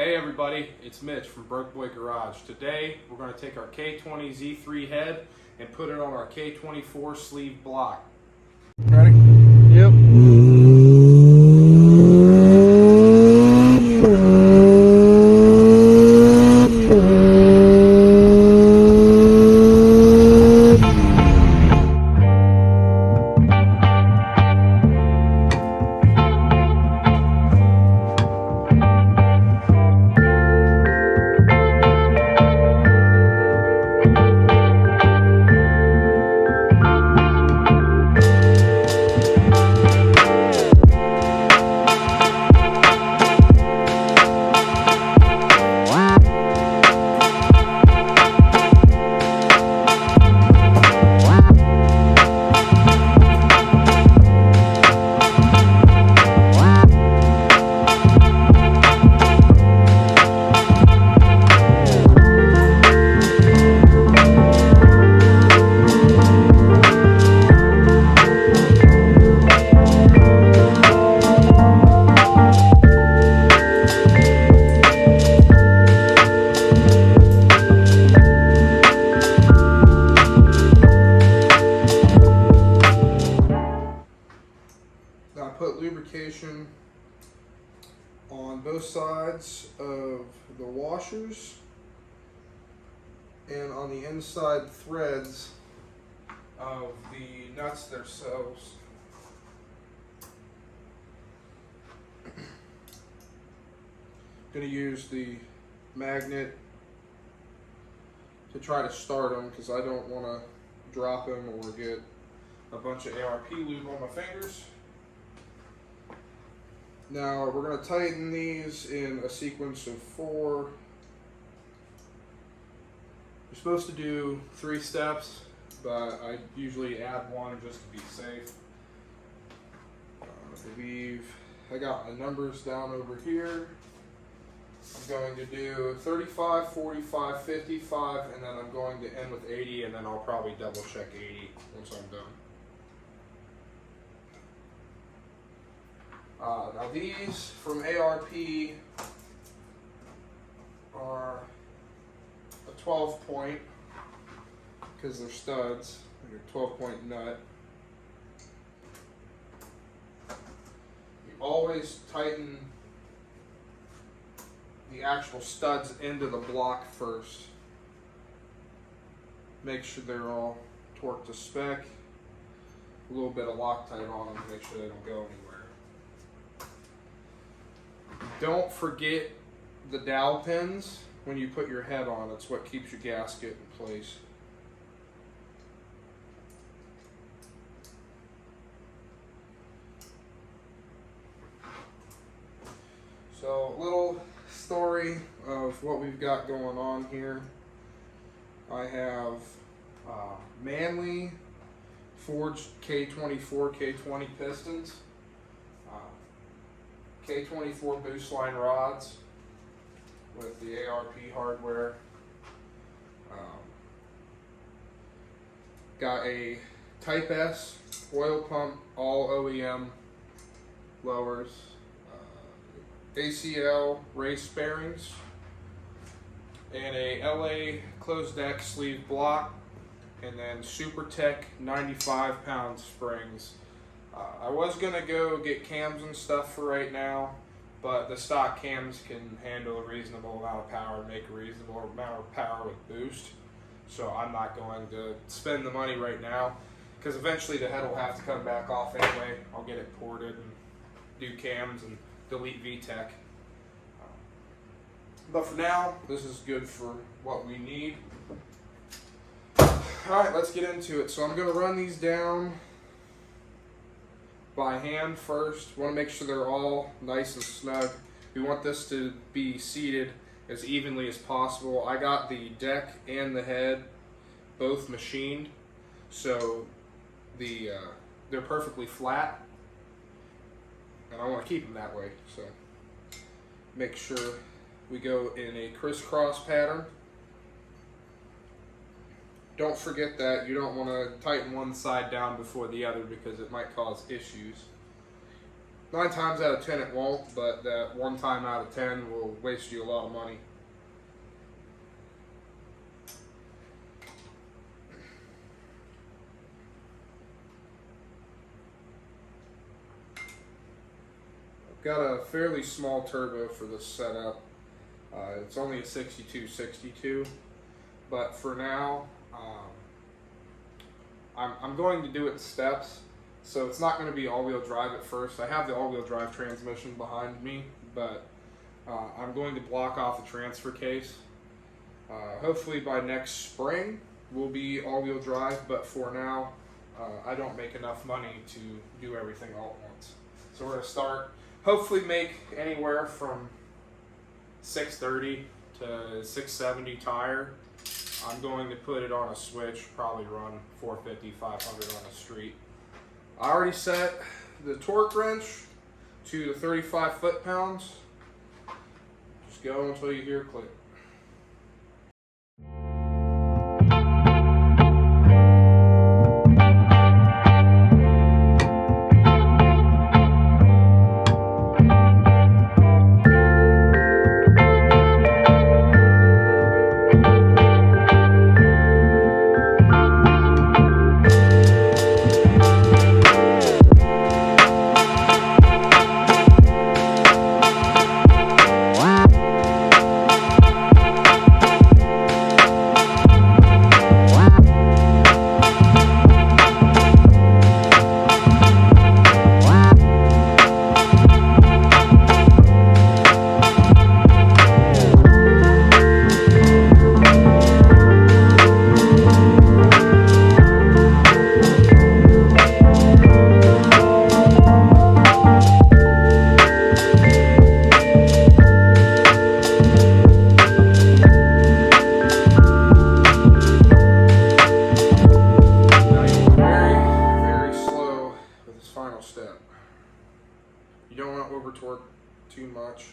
Hey everybody, it's Mitch from Broke Boy Garage. Today we're going to take our K20 Z3 head and put it on our K24 sleeve block. Ready? Yep. Now I put lubrication on both sides of the washers and on the inside threads of the nuts themselves. Going to use the magnet to try to start them because I don't want to drop them or get a bunch of ARP lube on my fingers. Now we're going to tighten these in a sequence of 4. You're supposed to do 3 steps, but I usually add 1 just to be safe. I believe I got my numbers down over here. I'm going to do 35, 45, 55, and then I'm going to end with 80, and then I'll probably double check 80 once I'm done. Now these from ARP are a 12 point because they're studs, they're a 12 point nut. You always tighten the actual studs into the block first. Make sure they're all torqued to spec. A little bit of Loctite on them to make sure they don't go anywhere. Don't forget the dowel pins when you put your head on. It's what keeps your gasket in place. So, a little story of what we've got going on here. I have Manley forged K24, K20 pistons. K24 boost line rods with the ARP hardware. Got a Type S oil pump, all OEM lowers. ACL race bearings. And a LA closed deck sleeve block. And then SuperTech 95 pound springs. I was going to go get cams and stuff for right now, but the stock cams can handle a reasonable amount of power and make a reasonable amount of power with boost. So I'm not going to spend the money right now because eventually the head will have to come back off anyway. I'll get it ported and do cams and delete VTEC. But for now, this is good for what we need. Alright, let's get into it. So I'm going to run these down by hand first. Want to make sure they're all nice and snug. We want this to be seated as evenly as possible. I got the deck and the head both machined, so they're perfectly flat, and I want to keep them that way. So make sure we go in a crisscross pattern. Don't forget that you don't want to tighten one side down before the other because it might cause issues. 9 times out of 10 it won't, but that 1 time out of 10 will waste you a lot of money. I've got a fairly small turbo for this setup. It's only a 6262, but for now, I'm going to do it in steps. So it's not going to be all-wheel drive at first. I have the all-wheel drive transmission behind me, but I'm going to block off the transfer case. Hopefully by next spring will be all-wheel drive, but for now I don't make enough money to do everything all at once. So we're going to start, hopefully make anywhere from 630 to 670 tire. I'm going to put it on a switch, probably run 450, 500 on the street. I already set the torque wrench to the 35 foot-pounds. Just go until you hear a click. You don't want to over torque too much.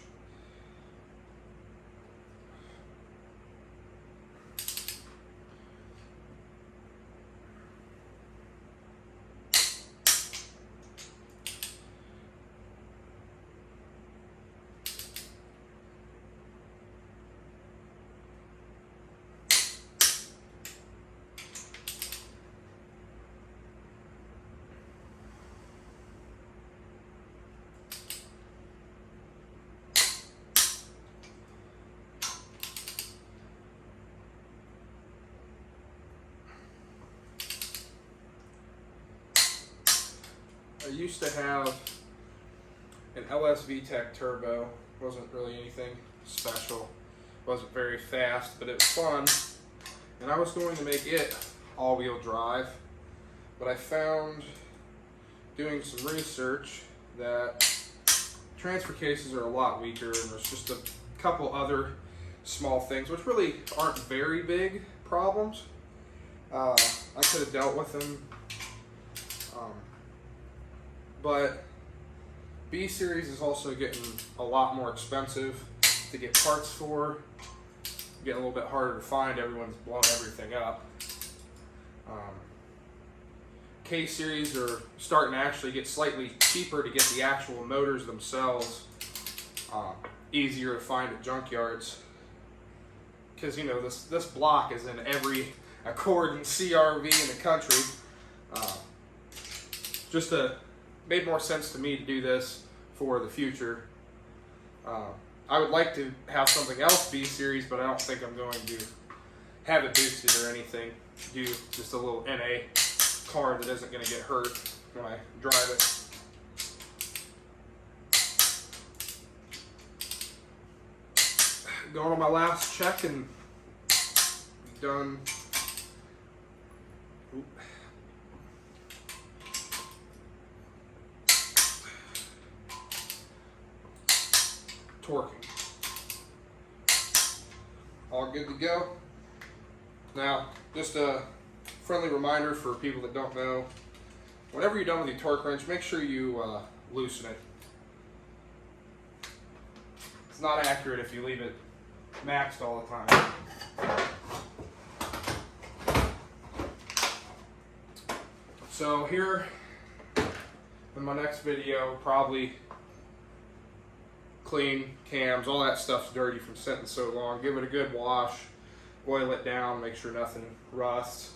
I used to have an LS VTEC turbo. Wasn't really anything special. Wasn't very fast, but it was fun. And I was going to make it all-wheel drive, but I found, doing some research, that transfer cases are a lot weaker, and there's just a couple other small things, which really aren't very big problems. I could have dealt with them. But B series is also getting a lot more expensive to get parts for. Getting a little bit harder to find. Everyone's blown everything up. K series are starting to actually get slightly cheaper to get the actual motors themselves. Easier to find at junkyards. Because you know this block is in every Accord and CRV in the country. Made more sense to me to do this for the future. I would like to have something else B series, but I don't think I'm going to have it boosted or anything. Do just a little NA car that isn't going to get hurt when I drive it. Going on my last check and be done. Oop. Torquing. All good to go. Now, just a friendly reminder for people that don't know, whenever you're done with your torque wrench, make sure you loosen it. It's not accurate if you leave it maxed all the time. So here in my next video, probably clean cams. All that stuff's dirty from sitting so long. Give it a good wash, oil it down, make sure nothing rusts.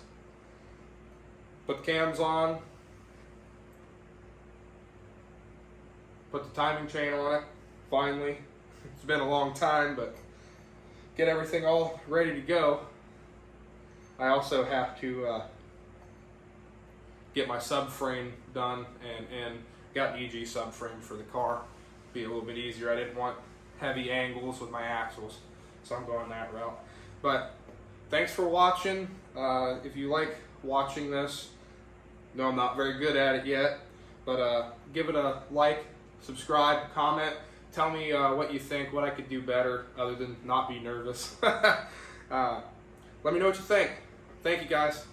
Put the cams on, put the timing chain on it, finally. It's been a long time, but get everything all ready to go. I also have to get my subframe done and got an EG subframe for the car. Be a little bit easier. I didn't want heavy angles with my axles, so I'm going that route. But thanks for watching. If you like watching this, no, I'm not very good at it yet, but give it a like, subscribe, comment. Tell me what you think, what I could do better other than not be nervous. Let me know what you think. Thank you, guys.